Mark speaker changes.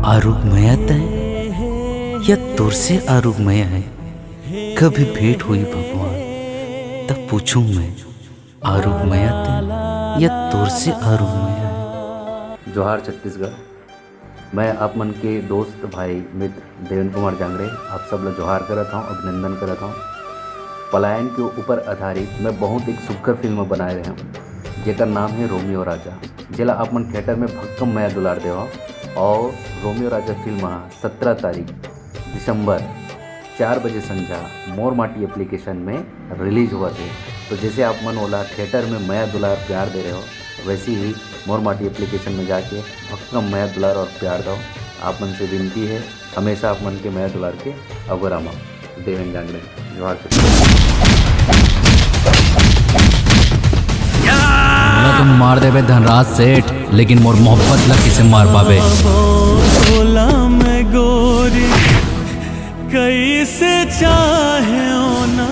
Speaker 1: आरुगमया तय या तुर से आरुगमया है। कभी भेंट हुई भगवान तब पूछूं मैं, आरुगमया तय या तुर से आरुगमया है।
Speaker 2: जोहार छत्तीसगढ़। मैं आप मन के दोस्त भाई मित्र देवेंद्र कुमार जांगड़े आप सब लोग जोहार करता हूँ, अभिनंदन करता हूँ। पलायन के ऊपर आधारित मैं बहुत एक सुघर फिल्म बनाए रहे हूँ जेकर नाम है रोमियो राजा, जिला आप मन थिएटर में भक्कम मैं दुलार देवा। और रोमियो राजा फिल्म 17 तारीख दिसंबर 4 बजे संझा मोर माटी एप्लीकेशन में रिलीज हुआ थे। तो जैसे आप मन ओला थिएटर में मया दुलार प्यार दे रहे हो, वैसे ही मोर माटी एप्लीकेशन में जाके भक्कम मया दुलार और प्यार दो। आप मन से विनती है, हमेशा आप मन के मया दुलार के अगोरामा। देवेंद्र जांगड़े जोहार।
Speaker 1: तुम मार देवे धनराज सेठ, लेकिन मोर मोहब्बत ला किसे मार पावे।
Speaker 3: मैं गोरी कैसे चाहे ना